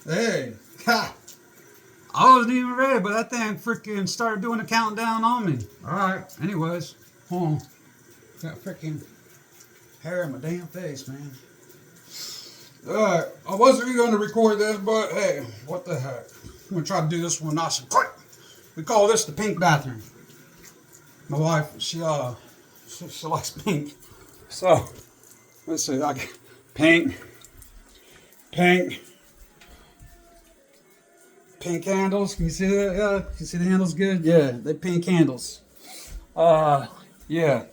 Hey, ha! I wasn't even ready, but that thing freaking started doing a countdown on me. Alright, anyways, hold on. Got freaking hair in my damn face, man. Alright, I wasn't even going to record this, but hey, what the heck. I'm going to try to do this one nice and quick. We call this the pink bathroom. My wife, she likes pink. So, let's see, I get pink, pink handles. Can you see that? Yeah, can you see the handles good? Yeah, they pink handles. Yeah,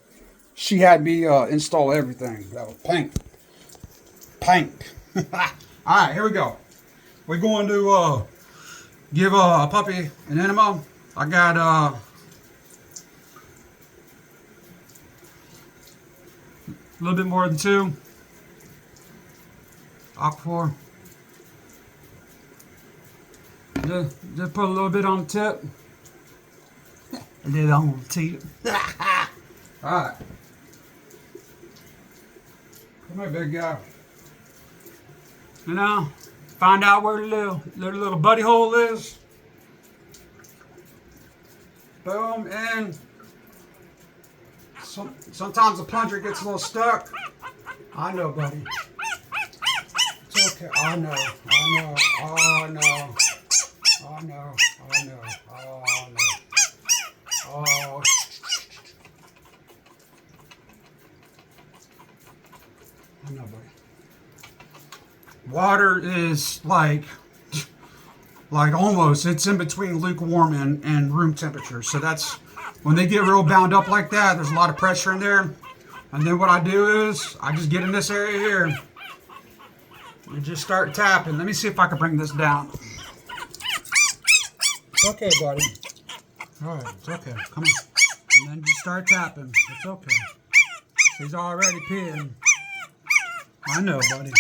she had me install everything. That was pink. All right, here we go. We're going to give a puppy an enema. I got a little bit more than 2. Aquaphor. Just put a little bit on the tip. A little on the tip. Alright. Come here, big guy. You know, find out where the little buddy hole is. Boom, and sometimes the plunger gets a little stuck. I know, buddy. It's okay. I know. Oh, no. Oh, no. Oh, no. Oh, no. Oh. I know, buddy. Water is like almost, it's in between lukewarm and room temperature. So that's, when they get real bound up like that, there's a lot of pressure in there. And then what I do is, I just get in this area here and just start tapping. Let me see if I can bring this down. It's okay, buddy. Alright, it's okay. Come on. And then just start tapping. It's okay. He's already peeing. I know, buddy.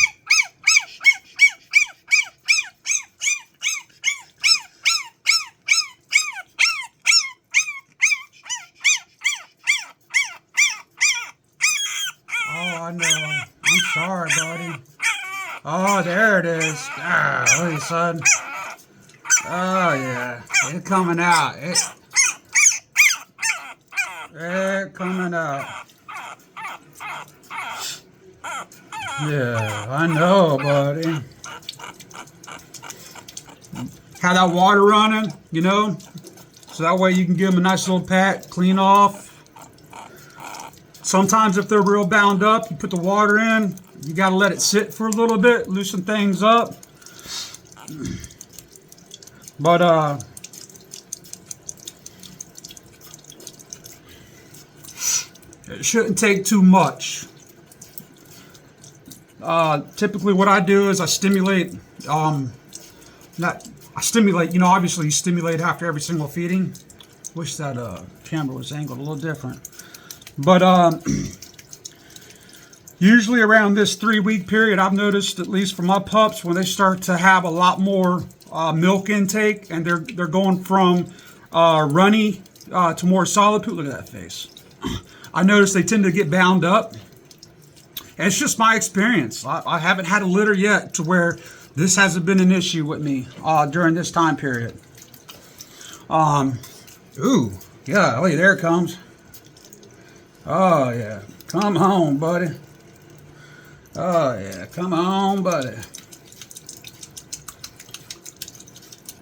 Oh, I know. I'm sorry, buddy. Oh, there it is. Ah, look, son. Oh, yeah. It's coming out. It's coming out. Yeah, I know, buddy. Have that water running, you know? So that way you can give them a nice little pat, clean off. Sometimes if they're real bound up, you put the water in. You got to let it sit for a little bit, loosen things up. But it shouldn't take too much. Typically what I do is I stimulate, you know, obviously you stimulate after every single feeding. Wish that camera was angled a little different. But usually around this 3-week period, I've noticed, at least for my pups, when they start to have a lot more milk intake and they're going from runny to more solid poop. Look at that face. I notice they tend to get bound up. And it's just my experience. I haven't had a litter yet to where this hasn't been an issue with me during this time period. Ooh, yeah, oh, there it comes. Oh, yeah. Come on, buddy. Oh, yeah. Come on, buddy.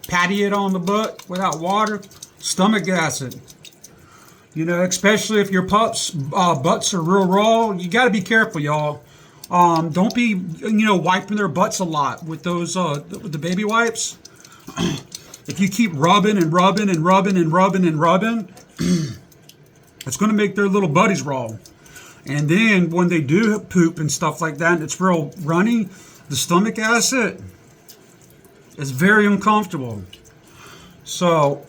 Patty it on the butt without water. Stomach acid. You know, especially if your pups' butts are real raw. You got to be careful, y'all. Don't be, you know, wiping their butts a lot with those, with the baby wipes. If you keep rubbing and rubbing and rubbing and rubbing and rubbing, it's going to make their little buddies raw. And then when they do poop and stuff like that, and it's real runny, the stomach acid is very uncomfortable. So,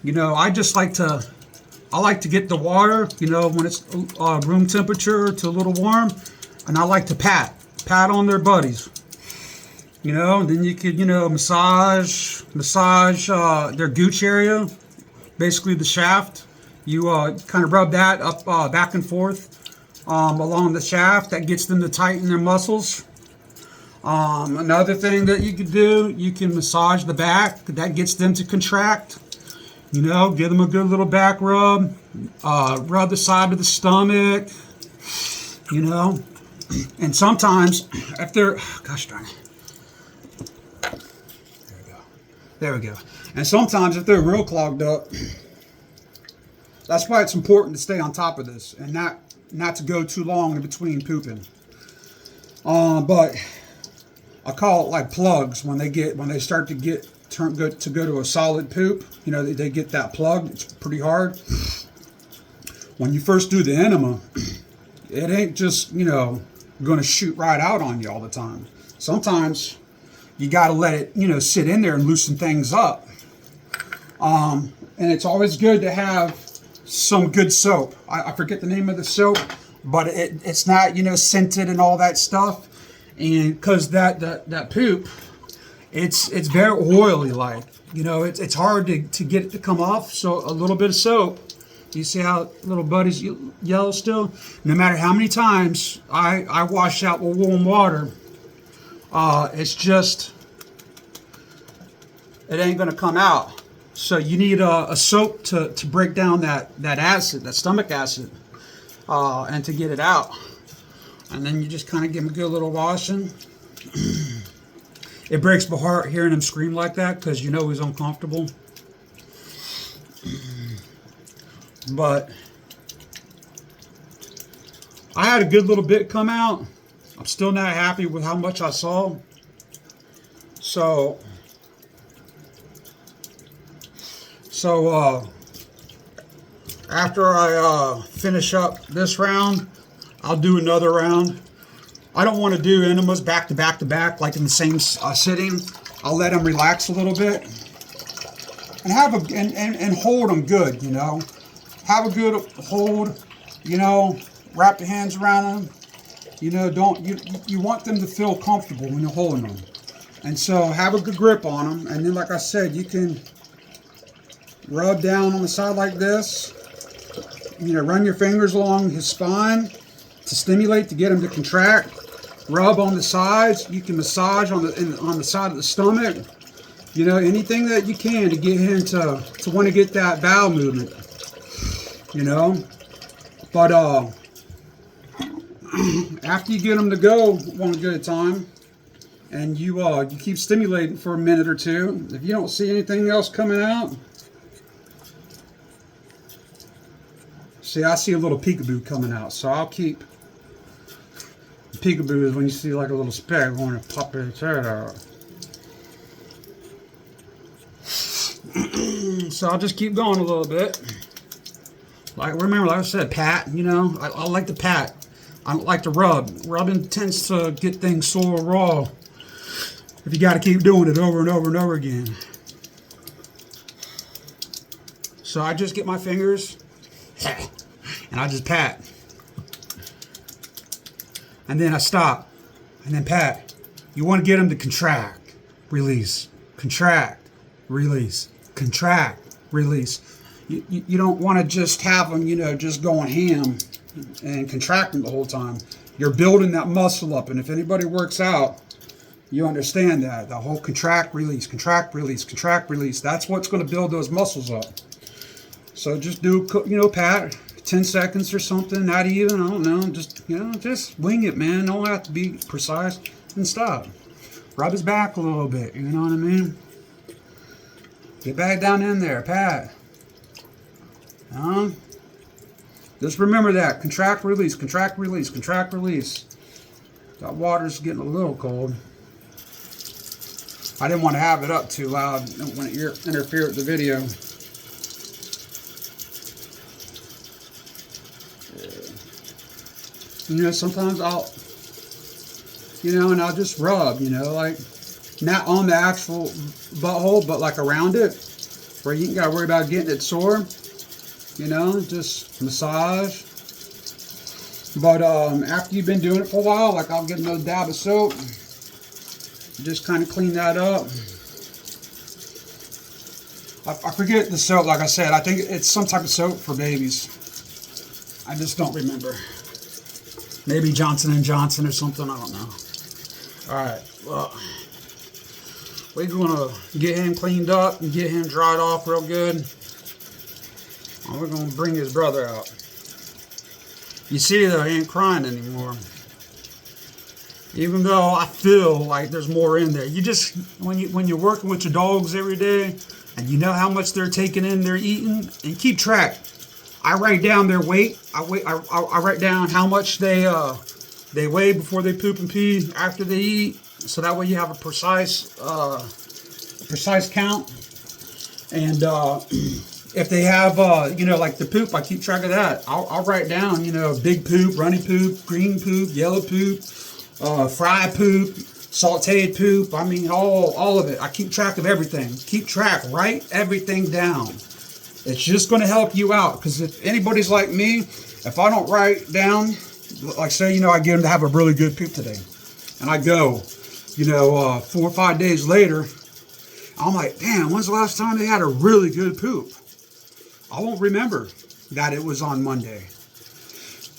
you know, I like to get the water, you know, when it's room temperature to a little warm, and I like to pat on their buddies. You know, and then you could, you know, massage their gooch area, basically the shaft. You kind of rub that up back and forth along the shaft. That gets them to tighten their muscles. Another thing that you could do, you can massage the back. That gets them to contract. You know, give them a good little back rub. Rub the side of the stomach. You know, and sometimes if they're, gosh darn it. There we go. There we go. And sometimes if they're real clogged up, that's why it's important to stay on top of this and not to go too long in between pooping. But I call it like plugs when they start to go to a solid poop. You know, they get that plug. It's pretty hard. When you first do the enema, it ain't just, you know, going to shoot right out on you all the time. Sometimes you got to let it, you know, sit in there and loosen things up. And it's always good to have some good soap. I forget the name of the soap, but it's not, you know, scented and all that stuff. And because that poop, it's very oily like, you know, it's hard to get it to come off. So a little bit of soap. You see how little buddy's yellow still? No matter how many times I wash out with warm water, it's just, it ain't gonna come out. So you need a soap to break down that acid, that stomach acid, and to get it out. And then you just kind of give them a good little washing. It breaks my heart hearing him scream like that because you know he's uncomfortable. But I had a good little bit come out. I'm still not happy with how much I saw. So after I finish up this round, I'll do another round. I don't want to do enemas back to back to back like in the same sitting. I'll let them relax a little bit and and hold them good, you know. Have a good hold, you know, wrap your hands around them. You know, you want them to feel comfortable when you're holding them. And so have a good grip on them. And then like I said, you can rub down on the side like this. You know, run your fingers along his spine to stimulate, to get him to contract. Rub on the sides. You can massage on the side of the stomach. You know, anything that you can to get him to want to get that bowel movement. You know, but after you get them to go one good at a time, and you keep stimulating for a minute or two, if you don't see anything else coming out, see, I see a little peekaboo coming out, so I'll keep. Peekaboo is when you see like a little speck going to pop its head out. So I'll just keep going a little bit. Like, remember, like I said, pat, you know, I like to pat. I don't like to rub. Rubbing tends to get things sore raw if you got to keep doing it over and over and over again. So I just get my fingers and I just pat. And then I stop and then pat. You want to get them to contract, release, contract, release, contract, release. You don't want to just have them, you know, just going ham and contracting the whole time. You're building that muscle up. And if anybody works out, you understand that. The whole contract, release, contract, release, contract, release. That's what's going to build those muscles up. So just do, you know, pat, 10 seconds or something, not even, I don't know. Just, you know, just wing it, man. Don't have to be precise and stop. Rub his back a little bit, you know what I mean? Get back down in there, pat. Just remember that. Contract, release, contract, release, contract, release. That water's getting a little cold. I didn't want to have it up too loud. I don't want to interfere with the video. You know, sometimes I'll just rub, you know, like not on the actual butthole, but like around it, where you ain't got to worry about getting it sore. You know, just massage. But after you've been doing it for a while, like I'll get another dab of soap. Just kind of clean that up. I forget the soap, like I said. I think it's some type of soap for babies. I just don't remember. Maybe Johnson & Johnson or something, I don't know. Alright, well, we're gonna get him cleaned up and get him dried off real good. And we're gonna bring his brother out. You see though, he ain't crying anymore. Even though I feel like there's more in there. You just, when you're working with your dogs every day, and you know how much they're taking in, they're eating, and keep track. I write down their weight. I write down how much they weigh before they poop and pee, after they eat, so that way you have a precise count. And if they have like the poop, I keep track of that. I'll write down big poop, runny poop, green poop, yellow poop, fry poop, sauteed poop. I mean all of it. I keep track of everything. Keep track. Write everything down. It's just going to help you out, because if anybody's like me, if I don't write down, like say I get them to have a really good poop today, and I go 4 or 5 days later, I'm like, damn, when's the last time they had a really good poop? I won't remember that it was on Monday.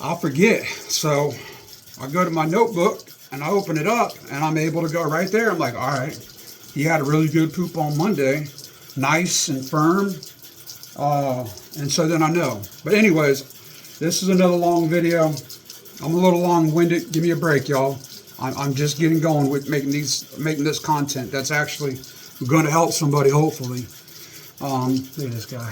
I'll forget. So I go to my notebook and I open it up and I'm able to go right there. I'm like, all right, he had a really good poop on Monday. Nice and firm. And so then I know. But anyways, this is another long video. I'm a little long-winded. Give me a break, y'all. I'm just getting going with making this content. That's actually going to help somebody, hopefully. Look at this guy.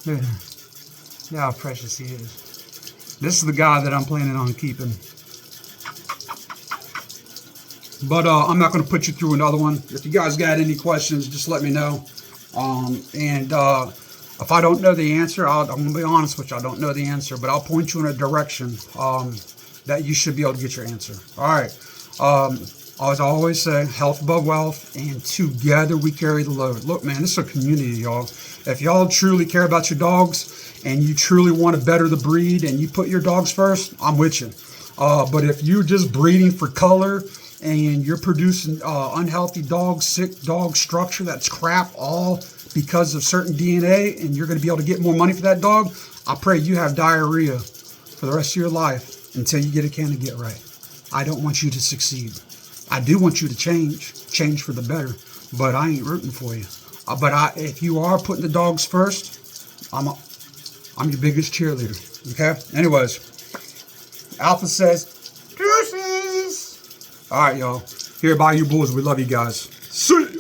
Look how precious he is. This is the guy that I'm planning on keeping. But I'm not going to put you through another one. If you guys got any questions, just let me know. If I don't know the answer, I'm going to be honest with you. I don't know the answer, but I'll point you in a direction that you should be able to get your answer. All right. As I always say, health above wealth, and together we carry the load. Look, man, this is a community, y'all. If y'all truly care about your dogs and you truly want to better the breed and you put your dogs first, I'm with you. But if you're just breeding for color and you're producing unhealthy dogs, sick dog structure, that's crap, all because of certain DNA, and you're going to be able to get more money for that dog, I pray you have diarrhea for the rest of your life until you get a can of Get Right. I don't want you to succeed. I do want you to change for the better, but I ain't rooting for you. If you are putting the dogs first, I'm your biggest cheerleader. Okay. Anyways, Alpha says, deuces. All right, y'all. Here by you bulls. We love you guys. See ya.